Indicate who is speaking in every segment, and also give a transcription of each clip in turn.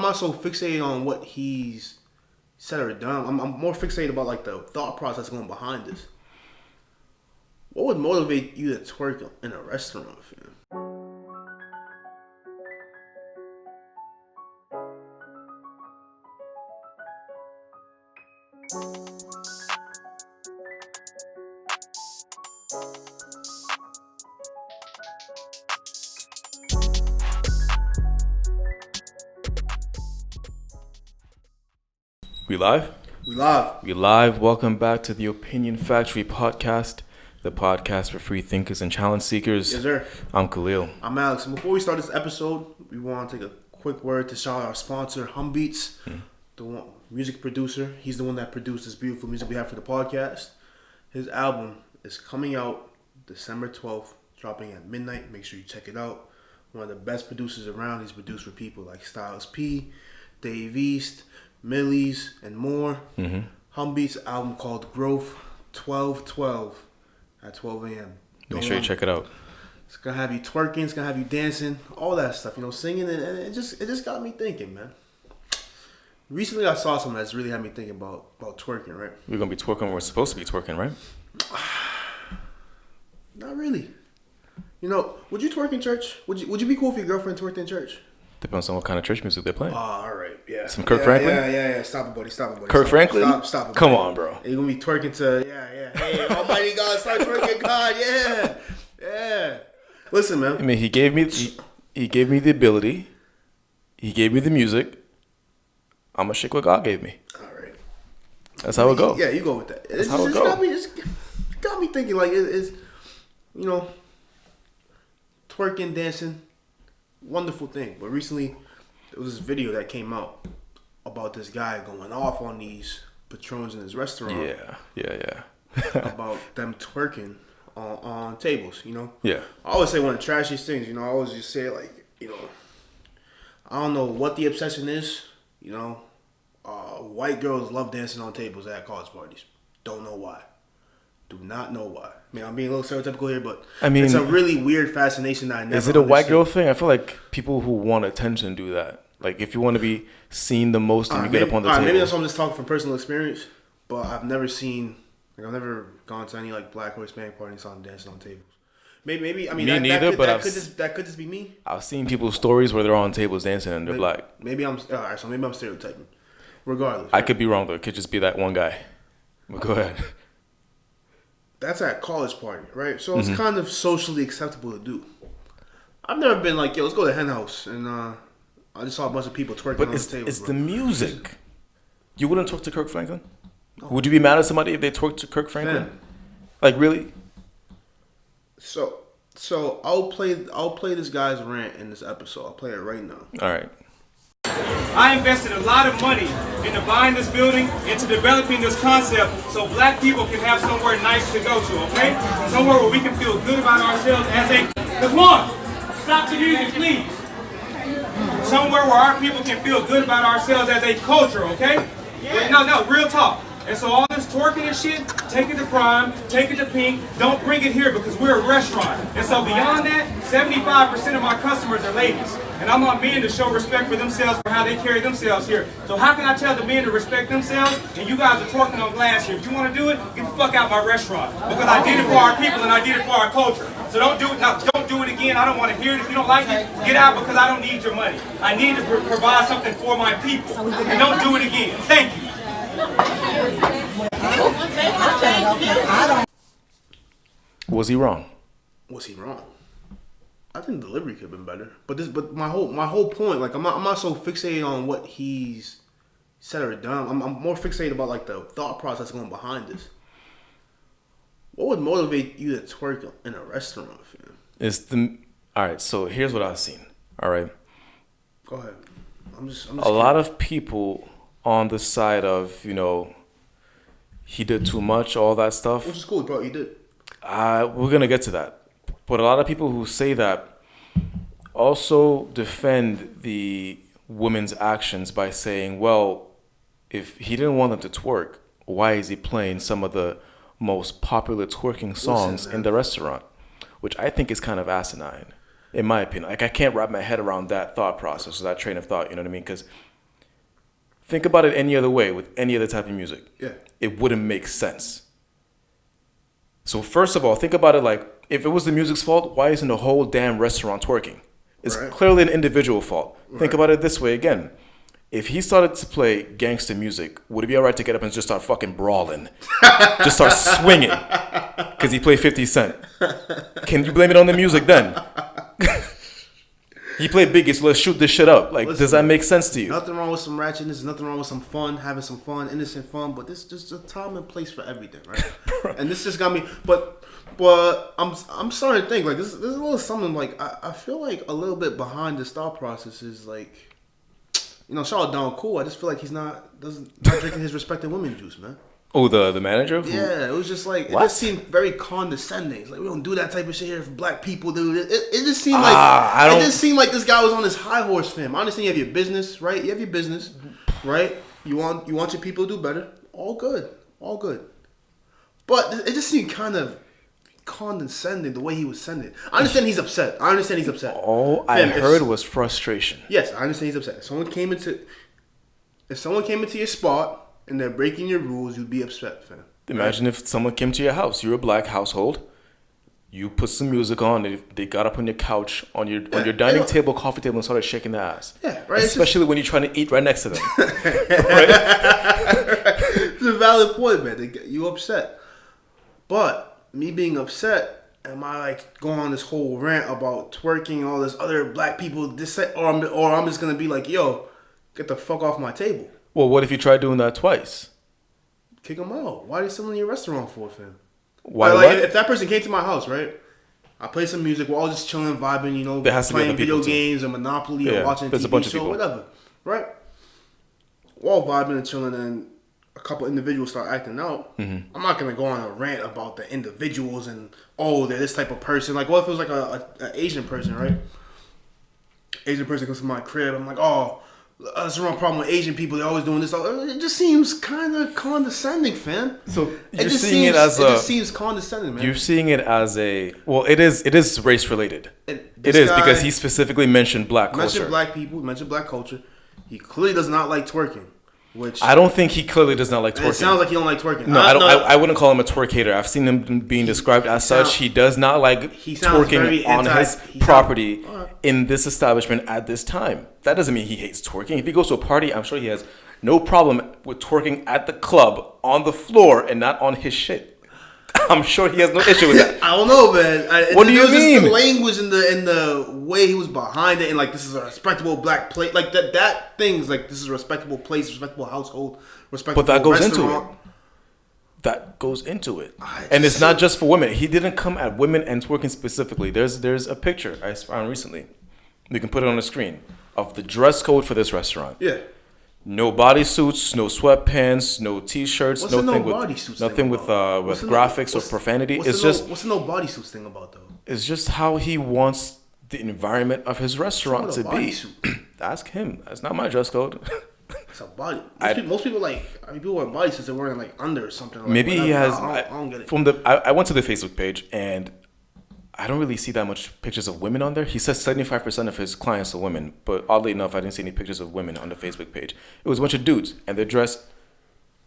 Speaker 1: not so fixated on what he's said or done. I'm more fixated about like the thought process going behind this. What would motivate you to twerk in a restaurant, fam?
Speaker 2: We live?
Speaker 1: We live.
Speaker 2: We live. Welcome back to the Opinion Factory podcast, the podcast for free thinkers and challenge seekers.
Speaker 1: Yes, sir.
Speaker 2: I'm Khelil.
Speaker 1: I'm Alex. And before we start this episode, we want to take a quick word to shout out our sponsor, Humbeats, the one, music producer. He's the one that produced this beautiful music we have for the podcast. His album is coming out December 12th, dropping at midnight. Make sure you check it out. One of the best producers around. He's produced for people like Styles P, Dave East, Millies, and more. Humbeats' album called Growth 12/12 at 12 a.m.
Speaker 2: Make sure you check it out.
Speaker 1: It's gonna have you twerking, it's gonna have you dancing, all that stuff, singing, and it just got me thinking, man. Recently, I saw something that's really had me thinking about twerking, right?
Speaker 2: We're gonna be twerking when we're supposed to be twerking, right?
Speaker 1: Not really. Would you twerk in church? Would you be cool if your girlfriend twerked in church?
Speaker 2: Depends on what kind of church music they're playing.
Speaker 1: Oh, all right, yeah.
Speaker 2: Some Kirk Franklin?
Speaker 1: Yeah. Stop it, buddy.
Speaker 2: Kirk Franklin?
Speaker 1: Stop it.
Speaker 2: Come
Speaker 1: buddy.
Speaker 2: on, bro.
Speaker 1: You're gonna be twerking to, yeah. Hey, Almighty God, start twerking, God, yeah. Listen, man.
Speaker 2: I mean, he gave me the ability. He gave me the music. I'm gonna shake what God gave me.
Speaker 1: All right.
Speaker 2: That's how it goes.
Speaker 1: Yeah, you go with that.
Speaker 2: That's how it goes.
Speaker 1: It got me thinking, like, it's twerking, dancing, wonderful thing. But recently, there was this video that came out about this guy going off on these patrons in his restaurant.
Speaker 2: Yeah.
Speaker 1: About them twerking on tables,
Speaker 2: Yeah.
Speaker 1: I always say one of the trashiest things, I always just say, like, I don't know what the obsession is, white girls love dancing on tables at college parties. Don't know why. Do not know why. I mean, I'm being a little stereotypical here, but it's a really weird fascination that I never
Speaker 2: Is it a white
Speaker 1: understood.
Speaker 2: girl thing? I feel like people who want attention do that. Like, if you want to be seen the most and you get up on the table.
Speaker 1: Maybe that's why I'm just talking from personal experience, but I've never gone to any, like, black or Hispanic party and saw them dancing on tables. Maybe I mean, that could just be me.
Speaker 2: I've seen people's stories where they're on tables dancing and they're black.
Speaker 1: Maybe I'm stereotyping. Regardless.
Speaker 2: I could be wrong, though. It could just be that one guy. But go ahead.
Speaker 1: That's at a college party, right? So it's kind of socially acceptable to do. I've never been like, let's go to Hen House, and I just saw a bunch of people twerking on the table.
Speaker 2: It's the music. You wouldn't twerk to Kirk Franklin? No. Would you be mad at somebody if they twerked to Kirk Franklin? Man. Like, really? So I'll play this guy's rant in this episode. I'll play it right now. All right.
Speaker 3: I invested a lot of money into buying this building, into developing this concept so black people can have somewhere nice to go to, okay? Somewhere where we can feel good about ourselves as a... Come on! Stop the music, please! Somewhere where our people can feel good about ourselves as a culture, okay? Yeah. No, real talk. And so all this twerking and shit, take it to Prime, take it to Pink, don't bring it here because we're a restaurant. And so beyond that, 75% of my customers are ladies. And I want men to show respect for themselves for how they carry themselves here. So how can I tell the men to respect themselves and you guys are twerking on glass here? If you want to do it, get the fuck out my restaurant. Because I did it for our people and I did it for our culture. So don't do it now. Don't do it again. I don't want to hear it. If you don't like it, get out because I don't need your money. I need to provide something for my people. And don't do it again. Thank you.
Speaker 2: Was he wrong?
Speaker 1: I think the delivery could have been better. But my whole point, like, I'm not so fixated on what he's said or done. I'm more fixated about, like, the thought process going behind this. What would motivate you to twerk in a restaurant, fam?
Speaker 2: All right, so here's what I've seen. All right.
Speaker 1: Go ahead. I'm just
Speaker 2: a lot of people on the side of, he did too much, all that stuff.
Speaker 1: Which is cool, bro. He did.
Speaker 2: We're going to get to that. But a lot of people who say that also defend the women's actions by saying, well, if he didn't want them to twerk, why is he playing some of the most popular twerking songs in the restaurant? Which I think is kind of asinine, in my opinion. Like, I can't wrap my head around that thought process or that train of thought, you know what I mean? Because Think about it any other way with any other type of music.
Speaker 1: Yeah.
Speaker 2: It wouldn't make sense. So first of all, think about it like, if it was the music's fault, why isn't the whole damn restaurant twerking? It's clearly an individual fault. Think about it this way again. If he started to play gangster music, would it be all right to get up and just start fucking brawling? Just start swinging because he played 50 Cent? Can you blame it on the music then? He played Biggie, so let's shoot this shit up. Like, does that make sense to you?
Speaker 1: Nothing wrong with some ratchetness. Nothing wrong with some fun, having some fun, innocent fun. But this is just a time and place for everything, right? And this just got me. But I'm starting to think like this is a little something like I feel like a little bit behind this thought process is like, you know, shout out Don Cool. I just feel like he's not drinking his respected women juice, man.
Speaker 2: Oh, the manager?
Speaker 1: Yeah, it was just like, it just seemed very condescending. It's like, we don't do that type of shit here for black people, dude. It just seemed like, it just seemed like this guy was on his high horse, fam. I understand you have your business, right? You have your business, right? You want your people to do better. All good. But it just seemed kind of condescending the way he was sending it. I understand he's upset.
Speaker 2: All I heard was frustration.
Speaker 1: Yes, I understand he's upset. If someone came into your spot and they're breaking your rules, you'd be upset, fam.
Speaker 2: Imagine if someone came to your house. You're a black household. You put some music on. They got up on your couch, on your dining table, coffee table, and started shaking their ass.
Speaker 1: Yeah, right.
Speaker 2: Especially when you're trying to eat right next to them. Right?
Speaker 1: It's a valid point, man. You upset. But me being upset, am I like going on this whole rant about twerking and all this other black people, or I'm just going to be like, yo, get the fuck off my table.
Speaker 2: Well, what if you tried doing that twice?
Speaker 1: Kick them out. Why are they still in your restaurant for, fam?
Speaker 2: Why?
Speaker 1: Like, if that person came to my house, right? I play some music. We're all just chilling, vibing, you know, playing video games or Monopoly or watching a TV show, whatever, right? We're all vibing and chilling, and a couple individuals start acting out. I'm not gonna go on a rant about the individuals and they're this type of person. Like, what if it was like an Asian person, right? Asian person comes to my crib. I'm like, that's the wrong problem with Asian people. They're always doing this. It just seems kind of condescending, fam.
Speaker 2: So it just
Speaker 1: seems condescending, man.
Speaker 2: You're seeing it as it is race related. It is because he specifically mentioned black culture.
Speaker 1: Mentioned black people. Mentioned black culture. He clearly does not like twerking. Which
Speaker 2: I don't think he clearly does not like twerking.
Speaker 1: It sounds like he don't like twerking.
Speaker 2: No, I wouldn't call him a twerk hater. I've seen him being described as such. He does not like twerking on his property in this establishment at this time. That doesn't mean he hates twerking. If he goes to a party, I'm sure he has no problem with twerking at the club on the floor and not on his shit. I'm sure he has no issue with that.
Speaker 1: I don't know, man.
Speaker 2: What do you mean?
Speaker 1: The language and the way he was behind it, and like, this is a respectable black place, like that thing's like, this is a respectable place, respectable household, respectable.
Speaker 2: But that goes
Speaker 1: restaurant.
Speaker 2: into it. That goes into it, and it's not just for women. He didn't come at women and twerking specifically. There's a picture I found recently. We can put it on the screen of the dress code for this restaurant.
Speaker 1: Yeah.
Speaker 2: No bodysuits, no sweatpants, no t-shirts,
Speaker 1: What's
Speaker 2: nothing with graphics or profanity.
Speaker 1: What's the no bodysuits thing about though?
Speaker 2: It's just how he wants the environment of his restaurant to be. Ask him. That's not my dress code.
Speaker 1: It's a body. Most people people wear bodysuits. They're wearing like under or something. Like
Speaker 2: maybe
Speaker 1: whatever.
Speaker 2: He has.
Speaker 1: I don't get it.
Speaker 2: I went to the Facebook page and I don't really see that much pictures of women on there. He says 75% of his clients are women, but oddly enough, I didn't see any pictures of women on the Facebook page. It was a bunch of dudes, and they're dressed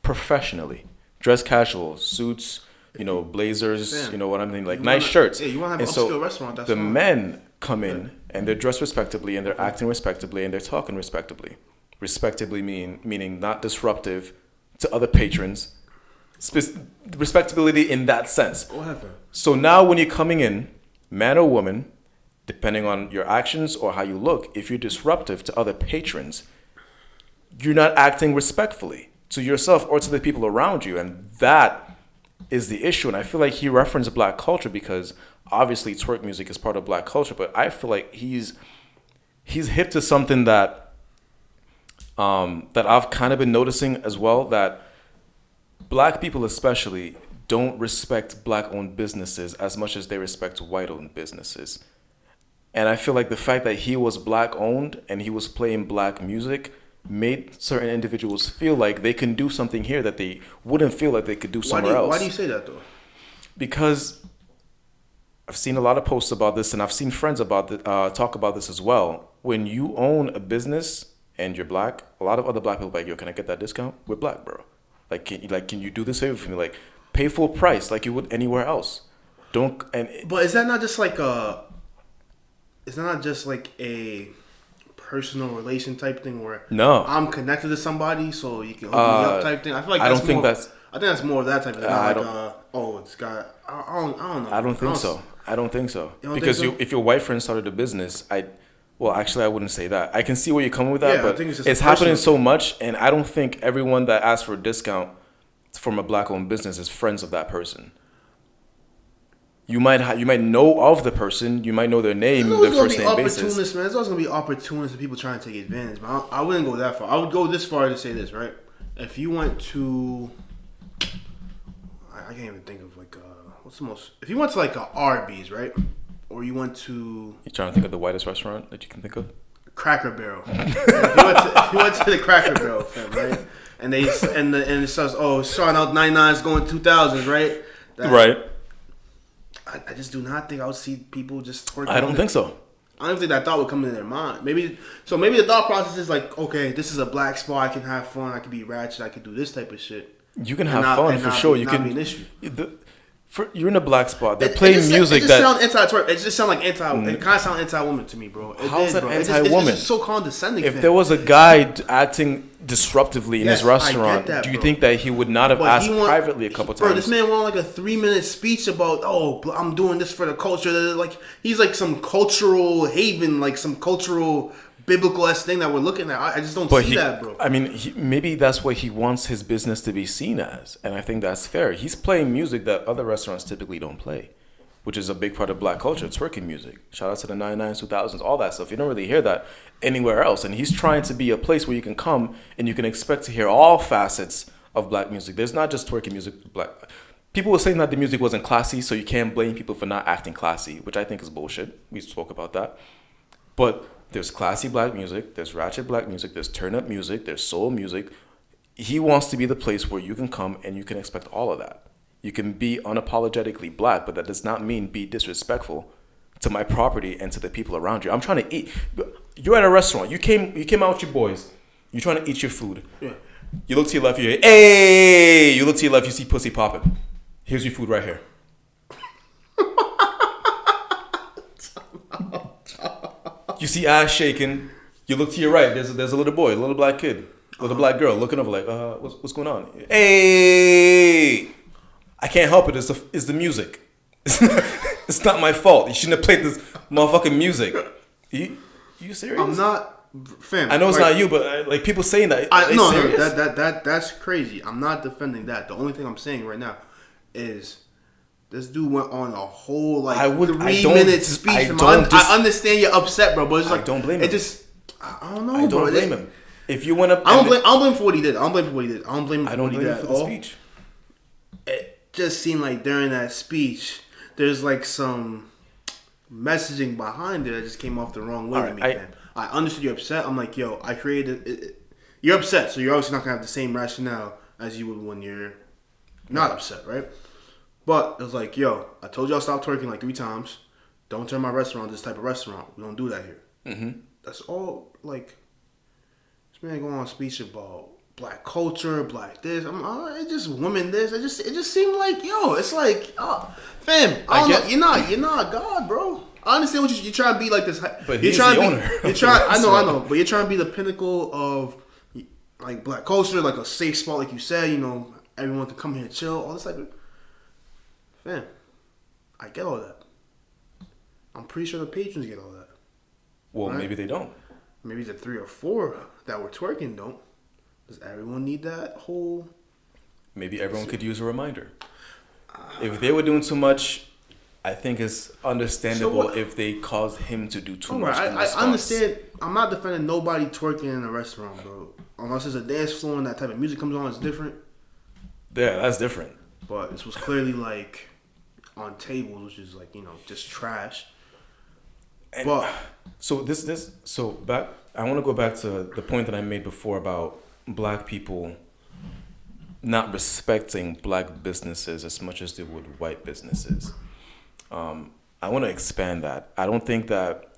Speaker 2: professionally, dressed casual, suits, blazers,
Speaker 1: Damn.
Speaker 2: You know what I mean, like nice shirts.
Speaker 1: Yeah, you want to have an upscale restaurant. That's
Speaker 2: the
Speaker 1: fine.
Speaker 2: Men come in and they're dressed respectably, and they're acting respectably, and they're talking respectably. Respectably meaning not disruptive to other patrons. Respectability in that sense.
Speaker 1: Whatever.
Speaker 2: So now when you're coming in, man or woman, depending on your actions or how you look, if you're disruptive to other patrons, you're not acting respectfully to yourself or to the people around you. And that is the issue. And I feel like he referenced black culture because obviously twerk music is part of black culture, but I feel like he's hip to something that I've kind of been noticing as well, that black people especially don't respect black-owned businesses as much as they respect white-owned businesses. And I feel like the fact that he was black-owned and he was playing black music made certain individuals feel like they can do something here that they wouldn't feel like they could do somewhere else.
Speaker 1: Why do you say that, though?
Speaker 2: Because I've seen a lot of posts about this, and I've seen friends talk about this as well. When you own a business and you're black, a lot of other black people are like, yo, can I get that discount? We're black, bro. Can you do this favor for me? Like, pay full price like you would anywhere else. Don't and.
Speaker 1: But is that not just like a? Is that not just like a personal relation type thing where
Speaker 2: No,
Speaker 1: I'm connected to somebody, so you can hook me up type thing? I feel like
Speaker 2: I
Speaker 1: that's
Speaker 2: don't think
Speaker 1: more,
Speaker 2: that's.
Speaker 1: I think that's more of that type of thing.
Speaker 2: I
Speaker 1: Not
Speaker 2: don't-
Speaker 1: like it's got. I don't know.
Speaker 2: I don't think so. I don't think so.
Speaker 1: You don't
Speaker 2: Because
Speaker 1: think so?
Speaker 2: if your white friend started a business, well, actually, I wouldn't say that. I can see where you're coming with that,
Speaker 1: Yeah, I
Speaker 2: but
Speaker 1: think it's just a
Speaker 2: it's happening
Speaker 1: personal
Speaker 2: so much, and I don't think everyone that asks for a discount from a black-owned business is friends of that person. You might know of the person, you might know their name,
Speaker 1: There's
Speaker 2: their
Speaker 1: always
Speaker 2: first
Speaker 1: gonna
Speaker 2: name
Speaker 1: be
Speaker 2: basis.
Speaker 1: opportunists, man. There's always gonna be opportunists and people trying to take advantage. But I wouldn't go that far. I would go this far to say this, right? If you went to, I can't even think of like what's the most. If you went to like a Arby's, right, or you went to
Speaker 2: You trying to think of the whitest restaurant that you can think of?
Speaker 1: Cracker Barrel. If you went to the Cracker Barrel, fam, right? And it says, starting out 99s going 2000s, right?
Speaker 2: Right.
Speaker 1: I just do not think I would see people just twerking.
Speaker 2: I don't think so.
Speaker 1: I don't think that thought would come into their mind. Maybe the thought process is like, okay, this is a black spot. I can have fun. I can be ratchet. I can do this type of shit.
Speaker 2: You can
Speaker 1: And
Speaker 2: have
Speaker 1: not-
Speaker 2: fun
Speaker 1: and
Speaker 2: for
Speaker 1: not
Speaker 2: sure.
Speaker 1: be-
Speaker 2: You
Speaker 1: not
Speaker 2: can.
Speaker 1: be an issue.
Speaker 2: You're in a black spot. They're
Speaker 1: It
Speaker 2: playing
Speaker 1: just,
Speaker 2: music
Speaker 1: it just sound anti-twerk. It just sound like anti. It kind of sound anti-woman to me, bro. It
Speaker 2: How's
Speaker 1: did,
Speaker 2: that
Speaker 1: bro.
Speaker 2: anti-woman?
Speaker 1: It's just so condescending.
Speaker 2: If
Speaker 1: fam.
Speaker 2: there was a guy acting disruptively in
Speaker 1: Yes,
Speaker 2: his
Speaker 1: I
Speaker 2: restaurant,
Speaker 1: get that,
Speaker 2: do you
Speaker 1: bro.
Speaker 2: think that he would not have
Speaker 1: But
Speaker 2: asked
Speaker 1: he want-
Speaker 2: privately a couple
Speaker 1: Bro,
Speaker 2: times?
Speaker 1: this man wanted like a 3-minute speech about, I'm doing this for the culture. Like he's like some cultural haven, like some cultural biblical-esque thing that we're looking at. I just don't see that, bro.
Speaker 2: I mean, maybe that's what he wants his business to be seen as, and I think that's fair. He's playing music that other restaurants typically don't play, which is a big part of black culture. Twerking music. Shout out to the 99s, 2000s, all that stuff. You don't really hear that anywhere else. And he's trying to be a place where you can come and you can expect to hear all facets of black music. There's not just twerking music. People were saying that the music wasn't classy, so you can't blame people for not acting classy, which I think is bullshit. We spoke about that. But there's classy black music, there's ratchet black music, there's turn-up music, there's soul music. He wants to be the place where you can come and you can expect all of that. You can be unapologetically black, but that does not mean be disrespectful to my property and to the people around you. I'm trying to eat. You're at a restaurant. You came out with your boys. You're trying to eat your food.
Speaker 1: Yeah.
Speaker 2: You look to your left, you hear, hey! You look to your left, you see pussy popping. Here's your food right here. You see ass shaking. You look to your right. There's a little boy, a little black kid, a little black girl looking over like, what's going on? Hey! I can't help it. It's the music. It's not my fault. You shouldn't have played this motherfucking music. You serious?
Speaker 1: I'm not, fam.
Speaker 2: I know it's
Speaker 1: like,
Speaker 2: not you, but like people saying that.
Speaker 1: No,
Speaker 2: serious?
Speaker 1: that's crazy. I'm not defending that. The only thing I'm saying right now is this dude went on a whole like 3-minute speech. I understand you're upset, bro, but it's like
Speaker 2: I don't blame
Speaker 1: it
Speaker 2: him.
Speaker 1: Just I don't know,
Speaker 2: I
Speaker 1: bro.
Speaker 2: don't blame him. If you went up,
Speaker 1: I don't blame him for what he did. I don't blame him for what he did. I don't blame him
Speaker 2: I
Speaker 1: for
Speaker 2: don't
Speaker 1: what he
Speaker 2: blame
Speaker 1: did
Speaker 2: him
Speaker 1: at
Speaker 2: for the
Speaker 1: all.
Speaker 2: speech.
Speaker 1: It just seemed like during that speech, there's like some messaging behind it that just came off the wrong way to me, man. I understood you're upset. I'm like, yo, I created it. You're upset, so you're obviously not gonna have the same rationale as you would when you're not upset, right? But it was like, yo, I told y'all stop twerking like 3 times. Don't turn my restaurant into this type of restaurant. We don't do that here.
Speaker 2: Mm-hmm.
Speaker 1: That's all. Like, this man going on a speech about black culture, black this. It's just women this. It just seemed like, yo, it's like, fam, you're not God, bro. I understand what you're trying to be like this.
Speaker 2: But he's the owner.
Speaker 1: I know, but you're trying to be the pinnacle of like black culture, like a safe spot, like you said. You know, everyone can come here and chill. All this type of. Fam, I get all that. I'm pretty sure the patrons get all that.
Speaker 2: Well,
Speaker 1: right?
Speaker 2: maybe they don't.
Speaker 1: Maybe the 3 or 4 that were twerking don't. Does everyone need that whole?
Speaker 2: Maybe everyone could use a reminder. If they were doing too much, I think it's understandable if they caused him to do too much.
Speaker 1: I understand. I'm not defending nobody twerking in a restaurant, bro. Unless there's a dance floor and that type of music comes on, it's different.
Speaker 2: Yeah, that's different.
Speaker 1: But this was clearly like on tables, which is like, just trash.
Speaker 2: And
Speaker 1: but
Speaker 2: back. I want to go back to the point that I made before about black people not respecting black businesses as much as they would white businesses. I want to expand that. I don't think that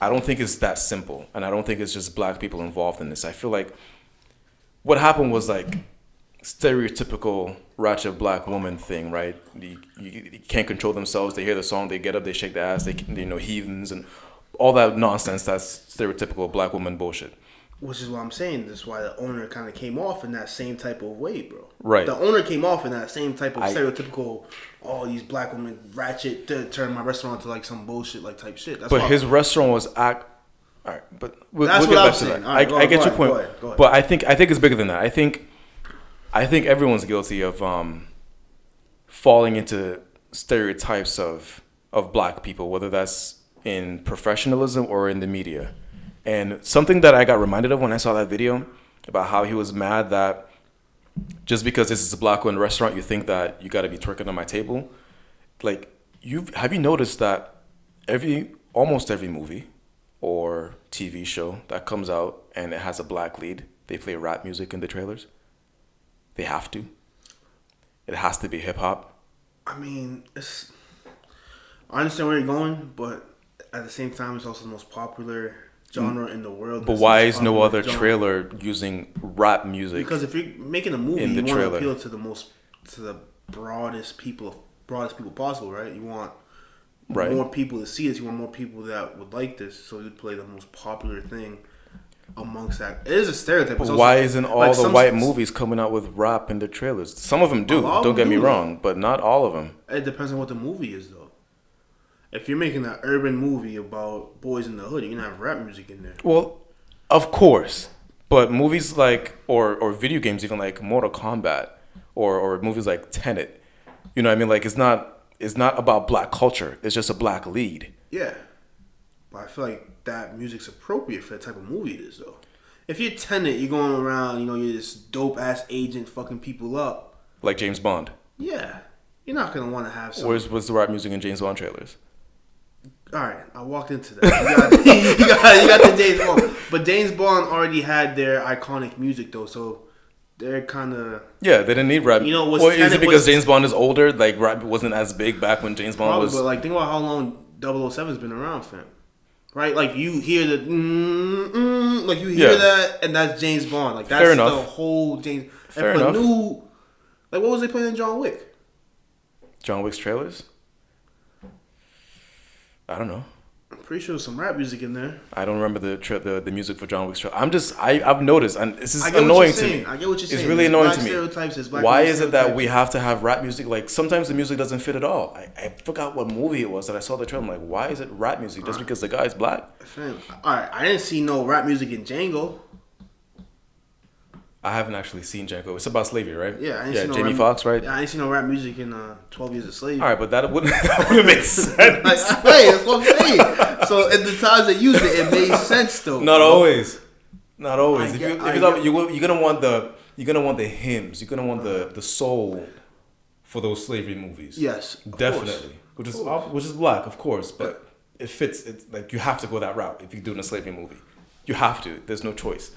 Speaker 2: I don't think it's that simple, and I don't think it's just black people involved in this. I feel like what happened was like stereotypical ratchet black woman thing, right? You can't control themselves. They hear the song, they get up, they shake their ass, heathens and all that nonsense. That's stereotypical black woman bullshit.
Speaker 1: Which is what I'm saying. That's why the owner kind of came off in that same type of way, bro.
Speaker 2: Right.
Speaker 1: The owner came off in that same type of stereotypical, these black women ratchet to turn my restaurant into like some bullshit like type shit. That's
Speaker 2: but his restaurant was All right, but we'll
Speaker 1: that's
Speaker 2: get
Speaker 1: what
Speaker 2: back
Speaker 1: I'm
Speaker 2: to
Speaker 1: saying.
Speaker 2: that.
Speaker 1: Right,
Speaker 2: I get your point.
Speaker 1: Go ahead.
Speaker 2: But I think it's bigger than that. I think everyone's guilty of falling into stereotypes of black people, whether that's in professionalism or in the media. And something that I got reminded of when I saw that video about how he was mad that just because this is a black-owned restaurant, you think that you got to be twerking on my table. Like, have you noticed that almost every movie or TV show that comes out and it has a black lead, they play rap music in the trailers? They have to. It has to be hip-hop.
Speaker 1: I mean, I understand where you're going, but at the same time, it's also the most popular genre in the world.
Speaker 2: But why is no other trailer using rap music?
Speaker 1: Because if you're making a movie, you want to appeal to the broadest people possible, right? You want more people to see this. You want more people that would like this. So you'd play the most popular thing amongst that. It is a stereotype.
Speaker 2: But why isn't all the white movies coming out with rap in their trailers? Some of them do. Don't get me wrong, but not all of them.
Speaker 1: It depends on what the movie is, though. If you're making an urban movie about boys in the hood, you're gonna have rap music in there.
Speaker 2: Well, of course, but movies like or video games, even like Mortal Kombat, or movies like Tenet, you know what I mean? Like it's not about black culture. It's just a black lead.
Speaker 1: Yeah, but I feel like that music's appropriate for the type of movie it is, though. If you're Tenet, you're going around, you're this dope ass agent fucking people up,
Speaker 2: like James Bond.
Speaker 1: Yeah, you're not gonna want to have some.
Speaker 2: Where's the rap music in James Bond trailers?
Speaker 1: All right, I walked into that. You got the James Bond, but James Bond already had their iconic music though, so they're kind of
Speaker 2: they didn't need rap. Is it because James Bond is older? Like rap wasn't as big back when James Bond was.
Speaker 1: But like, think about how long 007's been around, fam. Right, like you hear the like you hear that, and that's James Bond. Like that's the whole James.
Speaker 2: Fair enough.
Speaker 1: Like what was they playing in John Wick?
Speaker 2: John Wick's trailers. I don't know.
Speaker 1: I'm pretty sure there's some rap music in there.
Speaker 2: I don't remember the music for John Wick's trailer. I've noticed, and this is annoying to me.
Speaker 1: I get what you're saying.
Speaker 2: It's really annoying to me.
Speaker 1: Why
Speaker 2: is it that we have to have rap music? Like sometimes the music doesn't fit at all. I forgot what movie it was that I saw the trailer. I'm like, why is it rap music just because the guy's black?
Speaker 1: All right, I didn't see no rap music in Django.
Speaker 2: I haven't actually seen Django. It's about slavery, right?
Speaker 1: Yeah,
Speaker 2: Jamie Foxx, right?
Speaker 1: Yeah, I ain't seen no rap music in 12 Years a Slave.
Speaker 2: All right, but that wouldn't make sense.
Speaker 1: That's what I'm saying. So at the times they used it made sense though.
Speaker 2: Not always. You're gonna want the hymns. You're gonna want the soul for those slavery movies.
Speaker 1: Yes,
Speaker 2: definitely. Which is black, of course, but it fits. It's like you have to go that route if you're doing a slavery movie. You have to. There's no choice.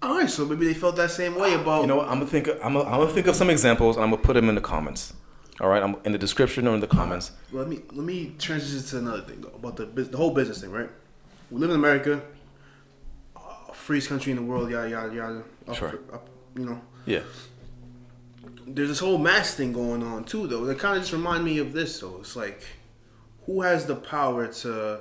Speaker 1: All right, so maybe they felt that same way about.
Speaker 2: You know what? I'm gonna think of some examples and I'm gonna put them in the comments. All right, I'm in the description or in the comments.
Speaker 1: Let me transition to another thing though, about the whole business thing, right? We live in America, freest country in the world, yada yada yada.
Speaker 2: Sure.
Speaker 1: Yeah. There's this whole mask thing going on too, though. That kind of just remind me of this, though. It's like, who has the power to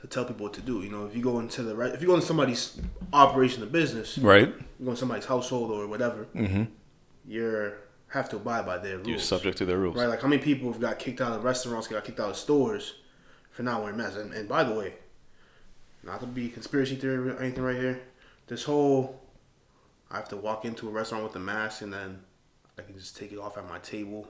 Speaker 1: tell people what to do? If you go into somebody's operation of business,
Speaker 2: right?
Speaker 1: You go in somebody's household or whatever,
Speaker 2: mm-hmm.
Speaker 1: You have to abide by their rules.
Speaker 2: You're subject to their rules,
Speaker 1: right? Like how many people have got kicked out of restaurants, got kicked out of stores for not wearing masks? And by the way, not to be conspiracy theory or anything right here, this whole I have to walk into a restaurant with a mask and then I can just take it off at my table.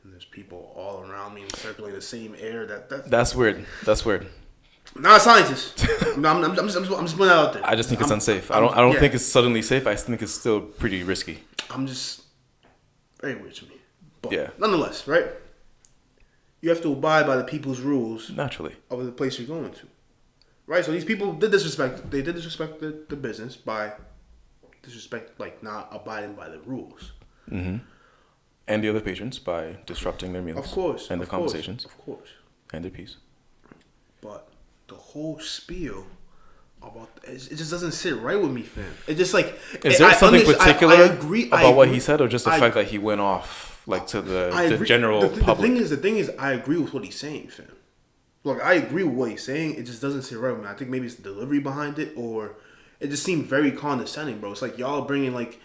Speaker 1: And there's people all around me and circulating the same air.
Speaker 2: That's weird.
Speaker 1: I'm not a scientist. I'm just putting that out there.
Speaker 2: I just think it's unsafe. I don't think it's suddenly safe. I think it's still pretty risky.
Speaker 1: I'm just very weird to me. But
Speaker 2: yeah.
Speaker 1: Nonetheless, right? You have to abide by the people's rules.
Speaker 2: Naturally.
Speaker 1: Of the place you're going to. Right? So these people did disrespect. They did disrespect the business by like not abiding by the rules.
Speaker 2: Mm-hmm. And the other patrons by disrupting their meals.
Speaker 1: Of course.
Speaker 2: And their conversations.
Speaker 1: Of course.
Speaker 2: And their peace.
Speaker 1: but the whole spiel about it just doesn't sit right with me, fam. It just like
Speaker 2: is there something particular
Speaker 1: I agree
Speaker 2: about what he said, or just the fact that he went off like to the general public?
Speaker 1: The thing is, I agree with what he's saying, fam. Look, I agree with what he's saying. It just doesn't sit right with me. I think maybe it's the delivery behind it, or it just seemed very condescending, bro. It's like y'all bringing like.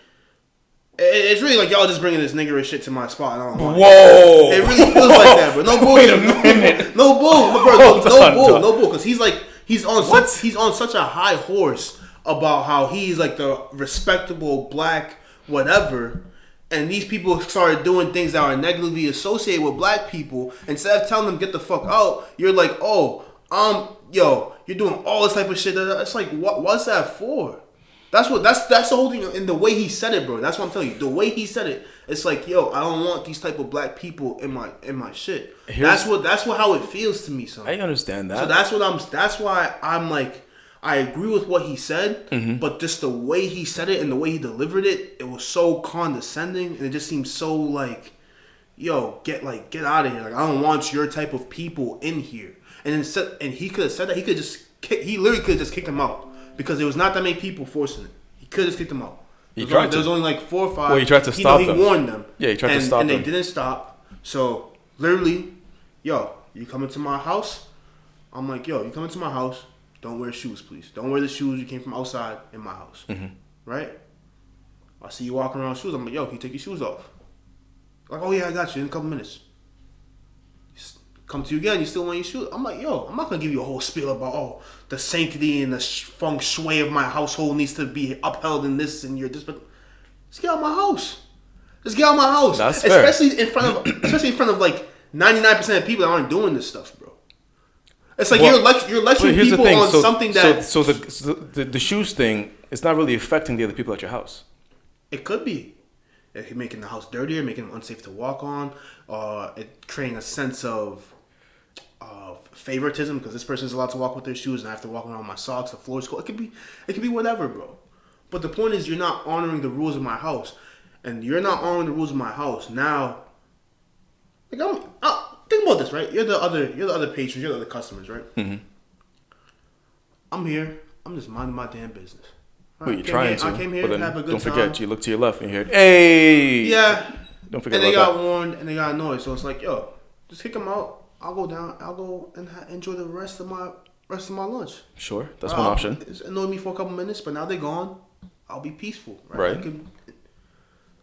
Speaker 1: It's really like y'all just bringing this niggerish shit to my spot. And
Speaker 2: Whoa!
Speaker 1: It really feels like that, bro. No bullshit. Wait a minute. No bull, no bull. Because he's on such a high horse about how he's like the respectable black whatever, and these people started doing things that are negatively associated with black people. Instead of telling them get the fuck out, you're like, oh, you're doing all this type of shit. It's like, what's that for? That's the whole thing in the way he said it, bro. That's what I'm telling you. The way he said it, it's like, yo, I don't want these type of black people in my shit. That's how it feels to me, son.
Speaker 2: I understand that.
Speaker 1: So that's why I'm like, I agree with what he said, but just the way he said it and the way he delivered it, it was so condescending, and it just seems so like, yo, get out of here. Like, I don't want your type of people in here. And he could have said that. He literally could have just kicked him out. Because there was not that many people forcing it. He could have kicked them out. There was only like 4 or 5.
Speaker 2: Well, he tried to stop them.
Speaker 1: He warned them.
Speaker 2: Yeah, he tried to stop them.
Speaker 1: And they didn't stop. So, literally, yo, you coming to my house? I'm like, yo, you coming to my house? Don't wear shoes, please. Don't wear the shoes you came from outside in my house. Right? I see you walking around with shoes. I'm like, yo, can you take your shoes off? Like, oh, yeah, I got you in a couple minutes. Come to you again, you still want your shoes? I'm like, yo, I'm not going to give you a whole spiel about, the sanctity and the feng shui of my household needs to be upheld in this and your this, but just get out of my house. Just get out of my house.
Speaker 2: That's fair.
Speaker 1: Especially in front of like 99% of people that aren't doing this stuff, bro. It's like you're lecturing people on something that...
Speaker 2: So the shoes thing is not really affecting the other people at your house.
Speaker 1: It could be. It making the house dirtier, making it unsafe to walk on, it creating a sense of favoritism because this person's allowed to walk with their shoes and I have to walk around with my socks. The floor is cold. It could be whatever, bro. But the point is, you're not honoring the rules of my house, and you're not honoring the rules of my house now. Like think about this, right? You're the other patrons, you're the other customers, right? I'm here. I'm just minding my damn business.
Speaker 2: Well, you're trying to.
Speaker 1: I came here to have a good time.
Speaker 2: Don't forget, you look to your left and you heard, "Hey."
Speaker 1: Yeah.
Speaker 2: Don't forget.
Speaker 1: And they got warned and they got annoyed. So it's like, yo, just kick them out. I'll go down. I'll go and enjoy the rest of my lunch.
Speaker 2: Sure, that's one option.
Speaker 1: It's annoyed me for a couple minutes, but now they're gone. I'll be peaceful.
Speaker 2: Right.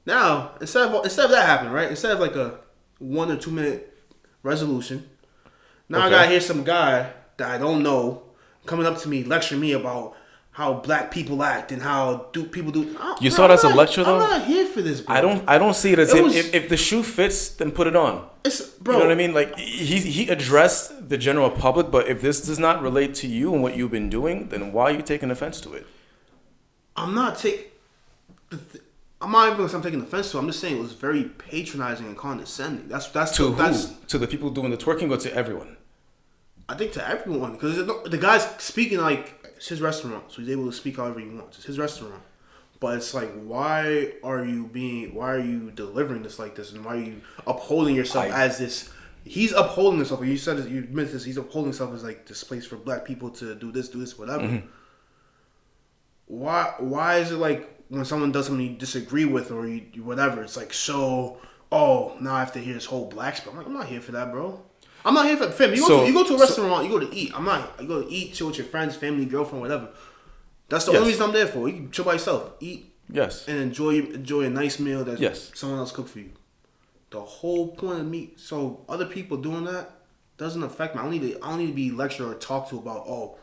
Speaker 1: Now instead of that happening, right? Instead of like a 1 or 2 minute resolution, now I gotta hear some guy that I don't know coming up to me lecturing me about how black people act and how people do.
Speaker 2: You saw it as a lecture, though?
Speaker 1: I'm not here for this, bro.
Speaker 2: I don't see it as if the shoe fits, then put it on.
Speaker 1: Bro.
Speaker 2: You know what I mean? Like he addressed the general public, but if this does not relate to you and what you've been doing, then why are you taking offense to it?
Speaker 1: I'm not even I'm taking offense to it. I'm just saying it was very patronizing and condescending. That's
Speaker 2: to who? To the people doing the twerking or to everyone?
Speaker 1: I think to everyone, because the guy's speaking like it's his restaurant, so he's able to speak however he wants. It's his restaurant, but it's like, why are you delivering this like this, and why are you upholding yourself as this? He's upholding himself. You said it, you admit this. He's upholding himself as like this place for black people to do this, whatever. Why is it like when someone does something you disagree with or you whatever? It's like now I have to hear this whole black spell. I'm not here for that, bro. I'm not here for fam. You go to a restaurant. You go to eat. You go to eat, chill with your friends, family, girlfriend, whatever. That's the only reason I'm there for. You can chill by yourself, eat, and enjoy a nice meal that someone else cooked for you. The whole point of me. So other people doing that doesn't affect me. I don't need to be lectured or talked to about.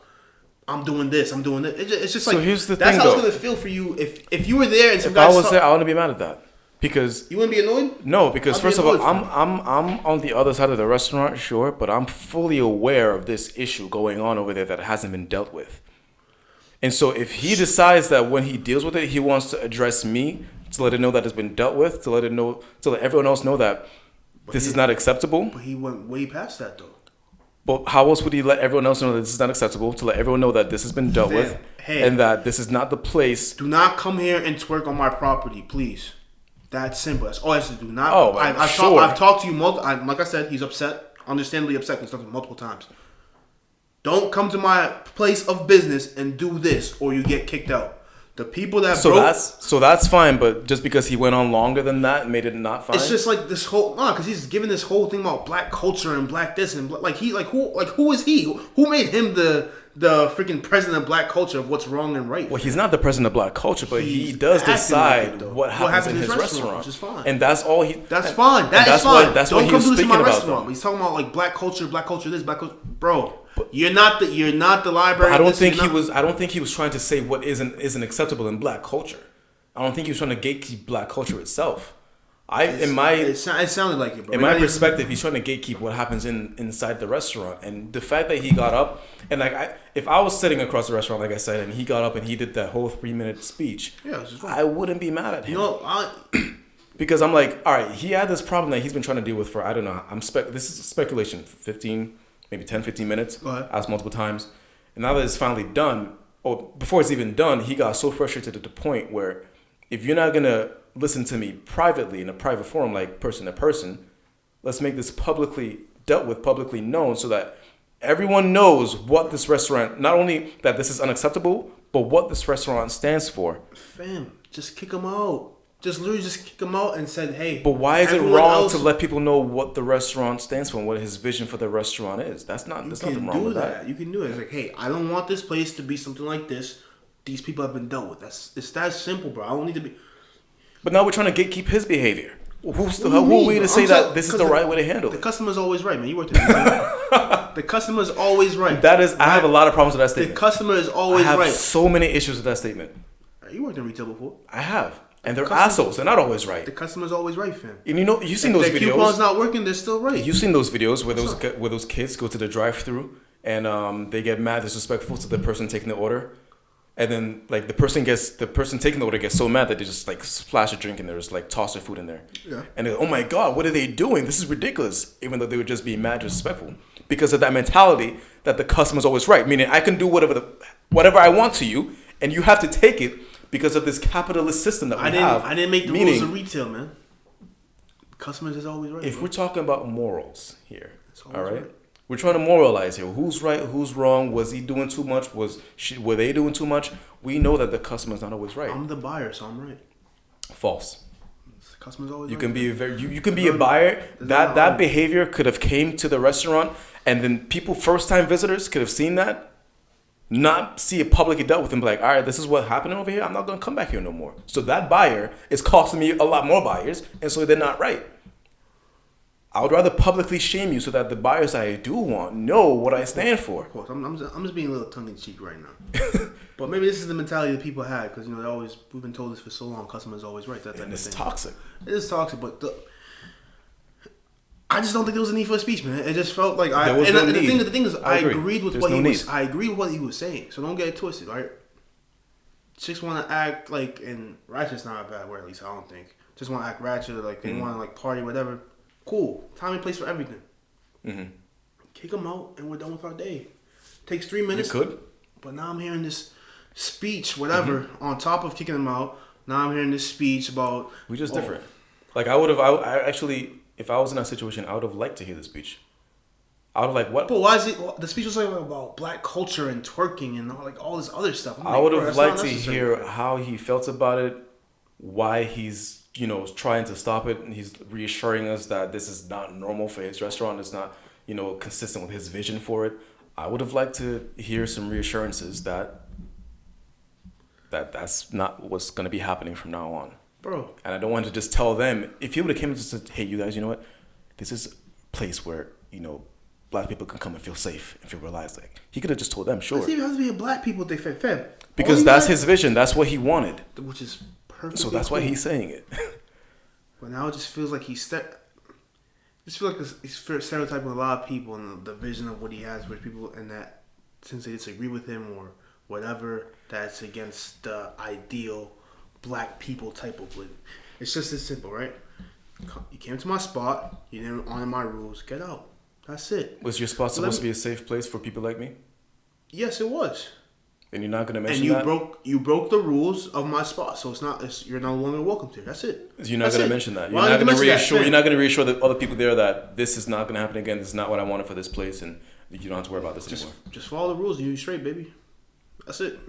Speaker 1: I'm doing this. I'm doing that. It's just like
Speaker 2: here's the
Speaker 1: that's
Speaker 2: thing,
Speaker 1: how
Speaker 2: though.
Speaker 1: it's gonna feel for you if you were there and some
Speaker 2: if I was there, I wouldn't be mad at that. Because
Speaker 1: you wouldn't be annoyed?
Speaker 2: No, because first of all, I'm on the other side of the restaurant, sure, but I'm fully aware of this issue going on over there that hasn't been dealt with. And so if he decides that when he deals with it, he wants to address me to let it know that it's been dealt with, to let everyone else know that this is not acceptable.
Speaker 1: But he went way past that though.
Speaker 2: But how else would he let everyone else know that this is not acceptable? To let everyone know that this has been dealt with, and that this is not the place.
Speaker 1: Do not come here and twerk on my property, please. That's simple. That's all I have to do. I've talked to you like I said, he's upset, understandably upset. He's talked to me multiple times. don't come to my place of business and do this, or you get kicked out. The people that
Speaker 2: that's fine, but just because he went on longer than that made it not fine.
Speaker 1: It's just like this whole because he's giving this whole thing about black culture and black this and who is he? Who made him the freaking president of black culture of what's wrong and right?
Speaker 2: Well, he's not the president of black culture, but he does decide what happens in his restaurant,
Speaker 1: which is fine.
Speaker 2: And that's all he.
Speaker 1: That's fine. That's fine.
Speaker 2: That's
Speaker 1: don't
Speaker 2: what he
Speaker 1: come
Speaker 2: was
Speaker 1: do this in
Speaker 2: speaking
Speaker 1: my
Speaker 2: about.
Speaker 1: restaurant. He's talking about like black culture this, black culture, bro. You're not the library.
Speaker 2: I don't think he was. I don't think he was trying to say what isn't acceptable in black culture. I don't think he was trying to gatekeep black culture itself. It
Speaker 1: sounded like it, bro.
Speaker 2: In my perspective, he's trying to gatekeep what happens inside the restaurant, and the fact that he got up and if I was sitting across the restaurant, like I said, and he got up and he did that whole 3-minute speech, I wouldn't be mad at him. Because I'm like, all right, he had this problem that he's been trying to deal with for I don't know. This is speculation. 10-15 minutes. Asked multiple times, and now that it's finally done, before it's even done, he got so frustrated at the point where if you're not gonna listen to me privately in a private forum, like person to person, let's make this publicly dealt with, publicly known, so that everyone knows what this restaurant, not only that this is unacceptable, but what this restaurant stands for.
Speaker 1: Fam, just kick him out. Just literally kick him out and said, hey.
Speaker 2: But why is it wrong to let people know what the restaurant stands for and what his vision for the restaurant is? That's nothing wrong with that.
Speaker 1: You can do it. It's like, hey, I don't want this place to be something like this. These people have been dealt with. It's that simple, bro. I don't need to be.
Speaker 2: But now we're trying to gatekeep his behavior. Who are we to say that this is the right way to handle it?
Speaker 1: The customer's always right, man. You worked in retail. The customer's always right.
Speaker 2: I have a lot of problems with that statement.
Speaker 1: The customer is always right.
Speaker 2: I have so many issues with that statement.
Speaker 1: You worked in retail before.
Speaker 2: I have. And they're assholes. They're not always right.
Speaker 1: The customer's always right, fam.
Speaker 2: And you've seen those videos. If the
Speaker 1: coupon's not working, they're still right.
Speaker 2: You've seen those videos where those kids go to the drive-thru and they get mad, disrespectful to the person taking the order, and then like the person taking the order gets so mad that they just like splash a drink in there, just like toss their food in there.
Speaker 1: Yeah. And
Speaker 2: oh my god, what are they doing? This is ridiculous. Even though they would just be mad, disrespectful, because of that mentality that the customer's always right. Meaning I can do whatever I want to you, and you have to take it. Because of this capitalist system that we have.
Speaker 1: I didn't make the rules of retail, man. Customers is always right.
Speaker 2: If we're talking about morals here, all right? We're trying to moralize here. Who's right? Who's wrong? Was he doing too much? Were they doing too much? We know that the customer's not always right.
Speaker 1: I'm the buyer, so I'm right.
Speaker 2: False.
Speaker 1: The customer's always
Speaker 2: you
Speaker 1: right.
Speaker 2: Can be you can be a buyer. That behavior could have came to the restaurant, and then first-time visitors could have seen that. Not see it publicly dealt with and be like, all right, this is what happening over here. I'm not going to come back here no more. So that buyer is costing me a lot more buyers, and so they're not right. I would rather publicly shame you so that the buyers I do want know what I stand for.
Speaker 1: Of course, I'm just being a little tongue-in-cheek right now. But maybe this is the mentality that people had because we've been told this for so long. Customers always right. That type
Speaker 2: and it's
Speaker 1: of thing.
Speaker 2: Toxic.
Speaker 1: It is toxic, but I just don't think there was a need for a speech, man. It just felt like the thing is, I agreed with I agree with what he was saying. So don't get it twisted, right? Chicks want to act like, and ratchet's not a bad word, at least I don't think. Just want to act ratchet, like they want to like party, whatever. Cool, time and place for everything. Mm-hmm. Kick them out, and we're done with our day. Takes 3 minutes.
Speaker 2: You could,
Speaker 1: but now I'm hearing this speech, whatever, on top of kicking them out. Now I'm hearing this speech about
Speaker 2: we just different. Like I actually. If I was in that situation, I would have liked to hear the speech. I would have like what?
Speaker 1: But why is it? The speech was like about black culture and twerking and all this other stuff.
Speaker 2: I would have liked to hear how he felt about it, why he's trying to stop it, and he's reassuring us that this is not normal for his restaurant. It's not consistent with his vision for it. I would have liked to hear some reassurances that that's not what's going to be happening from now on.
Speaker 1: Bro.
Speaker 2: And I don't want to just tell them. If he would have came and just said, hey, you guys, you know what? This is a place where, black people can come and feel safe and feel relaxed. Like, he could have just told them, sure.
Speaker 1: It even has to be a black people they fed.
Speaker 2: Because that's his vision. That's what he wanted.
Speaker 1: Which is perfect.
Speaker 2: So that's why he's saying it.
Speaker 1: But now it just feels like he's stereotyping a lot of people and the vision of what he has for people, and that since they disagree with him or whatever, that's against the ideal black people type of living. It's just as simple, right? You came to my spot, you didn't honor my rules, get out. That's it.
Speaker 2: Was your spot supposed to be a safe place for people like me?
Speaker 1: Yes, it was.
Speaker 2: And you're not going to mention that?
Speaker 1: And you broke the rules of my spot, so you're no longer welcome to. That's it.
Speaker 2: You're not going to mention that. You're not going to reassure the other people there that this is not going to happen again. This is not what I wanted for this place, and You don't have to worry about this anymore.
Speaker 1: Just follow the rules and you're straight, baby. That's it.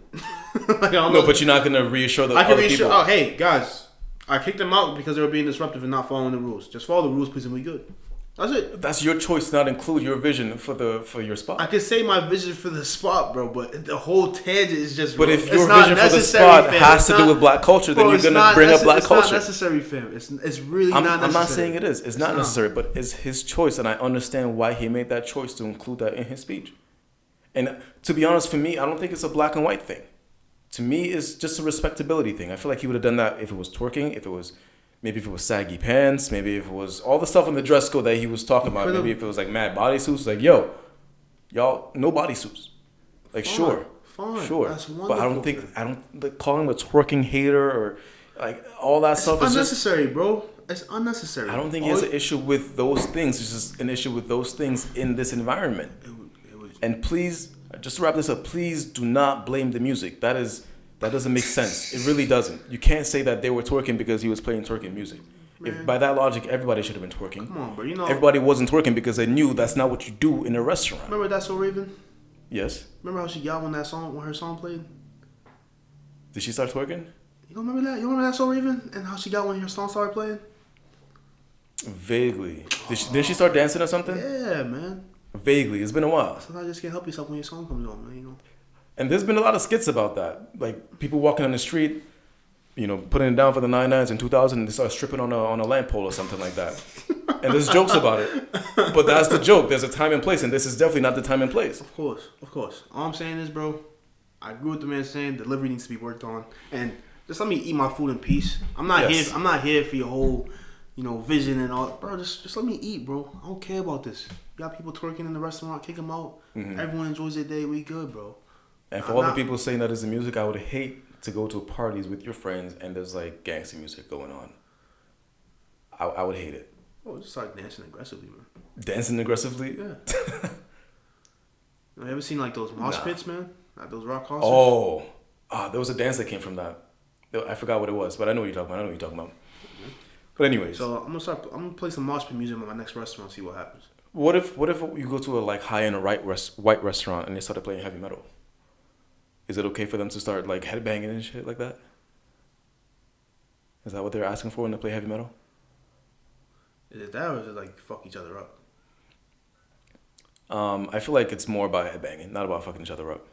Speaker 2: No, but you're not gonna reassure the other people.
Speaker 1: Oh, hey guys, I kicked them out because they were being disruptive and not following the rules. Just follow the rules, please, and we good. That's it.
Speaker 2: That's your choice to not include your vision for your spot.
Speaker 1: I can say my vision for the spot, bro, but the whole tangent is just.
Speaker 2: But if your vision for the spot has to do with black culture, then you're gonna bring up black culture.
Speaker 1: It's not necessary, fam. It's really not necessary.
Speaker 2: I'm not saying it is. It's not necessary, but it's his choice, and I understand why he made that choice to include that in his speech. And to be honest, for me, I don't think it's a black and white thing. To me, it's just a respectability thing. I feel like he would have done that if it was twerking, if it was saggy pants, maybe if it was all the stuff in the dress code that he was talking about. Maybe if it was like mad bodysuits, like y'all, no bodysuits. Like sure,
Speaker 1: that's wonderful.
Speaker 2: But I don't like calling him a twerking hater or like all that stuff.
Speaker 1: It's unnecessary, bro. It's unnecessary.
Speaker 2: I don't think he has an issue with those things. It's just an issue with those things in this environment. And please, just to wrap this up, please do not blame the music. That doesn't make sense. It really doesn't. You can't say that they were twerking because he was playing twerking music. If by that logic, everybody should have been twerking.
Speaker 1: Come on, bro.
Speaker 2: Everybody wasn't twerking because they knew that's not what you do in a restaurant.
Speaker 1: Remember That's So Raven?
Speaker 2: Yes.
Speaker 1: Remember how she got when her song played?
Speaker 2: Did she start twerking?
Speaker 1: You don't remember that? You remember That's So Raven? And how she got when her song started playing?
Speaker 2: Vaguely. Did she start dancing or something?
Speaker 1: Yeah, man.
Speaker 2: Vaguely. It's been a while.
Speaker 1: Sometimes you just can't help yourself when your song comes on, man. You know.
Speaker 2: And there's been a lot of skits about that. Like people walking on the street, putting it down for the 99s in 2000 and they start stripping on a lamppost or something like that. And there's jokes about it. But that's the joke. There's a time and place, and this is definitely not the time and place.
Speaker 1: Of course. All I'm saying is, bro, I agree with the man saying delivery needs to be worked on. And just let me eat my food in peace. I'm not here for your whole, vision and all. Bro, just let me eat, bro. I don't care about this. You got people twerking in the restaurant, kick them out. Mm-hmm. Everyone enjoys their day. We good, bro.
Speaker 2: And for all the people saying that is the music, I would hate to go to parties with your friends and there's like gangster music going on. I would hate it.
Speaker 1: Oh, just start dancing aggressively, man.
Speaker 2: Dancing aggressively?
Speaker 1: Yeah. You ever seen like those mosh pits, man? Like those rock concerts?
Speaker 2: Oh, there was a dance that came from that. I forgot what it was, but I know what you're talking about. Mm-hmm. But anyways.
Speaker 1: So I'm gonna play some mosh pit music at my next restaurant and see what happens.
Speaker 2: What if you go to a like high-end white restaurant and they started playing heavy metal? Is it okay for them to start like headbanging and shit like that? Is that what they're asking for when they play heavy metal?
Speaker 1: Is it that or is it like fuck each other up?
Speaker 2: I feel like it's more about headbanging, not about fucking each other up.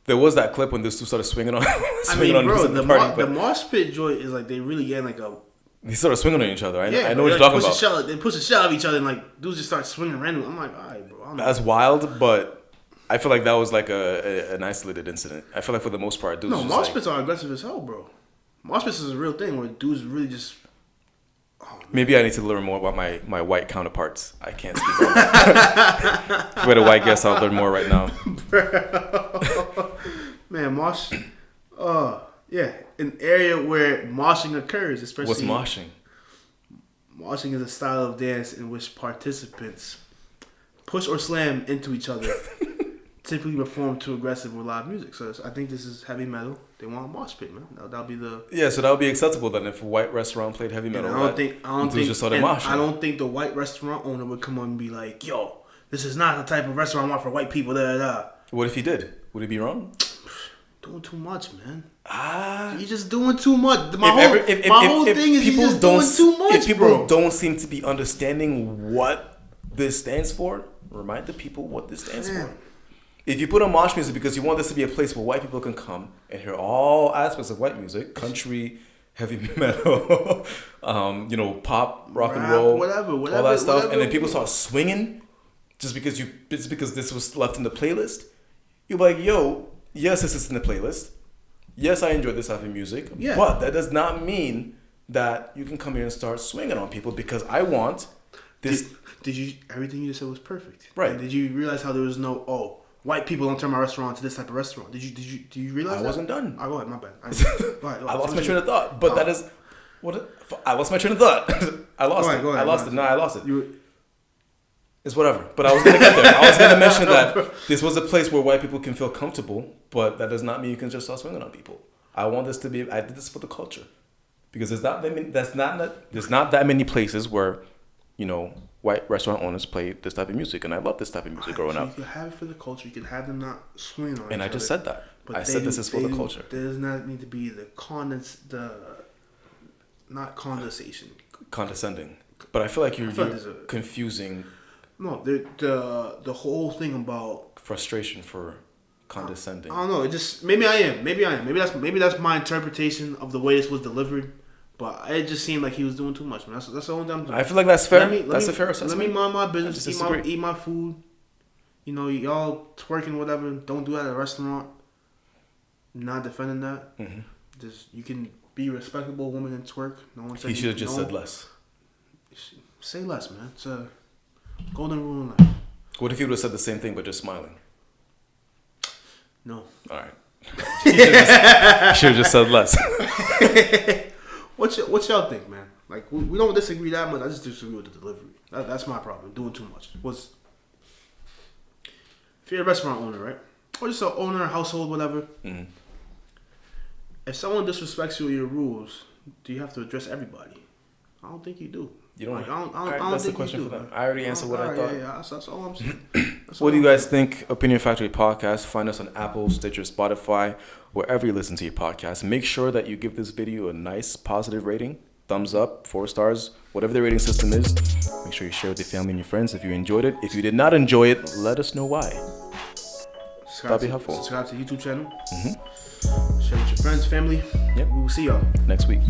Speaker 2: There was that clip when those two started swinging on.
Speaker 1: The mosh pit joint is like they really getting like a.
Speaker 2: They started swinging on each other. I know what you're talking about.
Speaker 1: They push a shell of each other and like dudes just start swinging randomly. I'm like, all right, bro.
Speaker 2: That's wild, but I feel like that was like an isolated incident. I feel like for the most part, dudes.
Speaker 1: No, mosh pits are aggressive as hell, bro. Mosh pits is a real thing where dudes really just.
Speaker 2: Oh, maybe I need to learn more about my white counterparts. I can't speak on that. If we're the white guests, I'll learn more right now.
Speaker 1: Man, mosh. Yeah, an area where moshing occurs, especially.
Speaker 2: What's moshing?
Speaker 1: Moshing is a style of dance in which participants push or slam into each other, typically performed to aggressive or loud music. So I think this is heavy metal. They want a mosh pit, man. That'll be the.
Speaker 2: Yeah, so that would be acceptable then if a white restaurant played heavy metal. I don't
Speaker 1: think the white restaurant owner would come on and be like, "Yo, this is not the type of restaurant I want for white people." Da da da.
Speaker 2: What if he did? Would it be wrong?
Speaker 1: Doing too much, man. You're just doing too much. My whole thing is you're just doing too much,
Speaker 2: if people don't seem to be understanding what this stands for, remind the people what this stands for. If you put on mosh music because you want this to be a place where white people can come and hear all aspects of white music, country, heavy metal, pop, rock and roll,
Speaker 1: whatever,
Speaker 2: all that stuff, and then people start swinging just because this was left in the playlist, you're like, yo, yes, this is in the playlist. Yes, I enjoy this type of music, but that does not mean that you can come here and start swinging on people because I want this.
Speaker 1: Everything you just said was perfect.
Speaker 2: Right.
Speaker 1: And did you realize how there was no, white people don't turn my restaurant to this type of restaurant? Do you realize that?
Speaker 2: I wasn't done.
Speaker 1: Oh, go ahead, my bad.
Speaker 2: I lost my train of thought, but that is I lost my train of thought. I lost it. I lost it. It's whatever. But I was going to get there. I was going to mention that this was a place where white people can feel comfortable, but that does not mean you can just start swinging on people. I did this for the culture. Because there's not that many places where, white restaurant owners play this type of music, and I love this type of music growing up.
Speaker 1: You can have it for the culture. You can have them not swinging on.
Speaker 2: And I just said that.
Speaker 1: But
Speaker 2: I said this is for the culture.
Speaker 1: There does not need to be not condensation.
Speaker 2: Condescending. But I feel like you're confusing.
Speaker 1: No, the whole thing about
Speaker 2: frustration for condescending.
Speaker 1: I don't know. It just maybe I am. Maybe that's my interpretation of the way this was delivered. But it just seemed like he was doing too much. Man. That's the only thing I'm doing.
Speaker 2: I feel like that's fair. That's a fair assessment.
Speaker 1: Let me mind my business. Eat my food. You know, y'all twerking, whatever. Don't do that at a restaurant. Not defending that. Mm-hmm. Just you can be a respectable woman and twerk. No one said
Speaker 2: he should have just said less.
Speaker 1: Say less, man. It's a golden rule in life.
Speaker 2: What if he would have said the same thing but just smiling?
Speaker 1: No.
Speaker 2: All right. He should have just said less.
Speaker 1: What y'all think, man? Like we don't disagree that much. I just disagree with the delivery. That's my problem. Doing too much. If you're a restaurant owner, right, or just an owner, household, whatever. Mm-hmm. If someone disrespects you or your rules, do you have to address everybody? I don't think you do.
Speaker 2: You don't.
Speaker 1: Like, I don't
Speaker 2: that's
Speaker 1: think
Speaker 2: the question
Speaker 1: you do,
Speaker 2: for them. I already answered what I thought.
Speaker 1: Yeah, that's all I'm saying.
Speaker 2: What do you guys think? Opinion Factory Podcast. Find us on Apple, Stitcher, Spotify, wherever you listen to your podcast. Make sure that you give this video a nice positive rating. Thumbs up, 4 stars, whatever the rating system is. Make sure you share with your family and your friends if you enjoyed it. If you did not enjoy it, let us know why. That'd be helpful.
Speaker 1: Subscribe to the YouTube channel. Mm-hmm. Share with your friends, family.
Speaker 2: Yep.
Speaker 1: We will see y'all
Speaker 2: next week.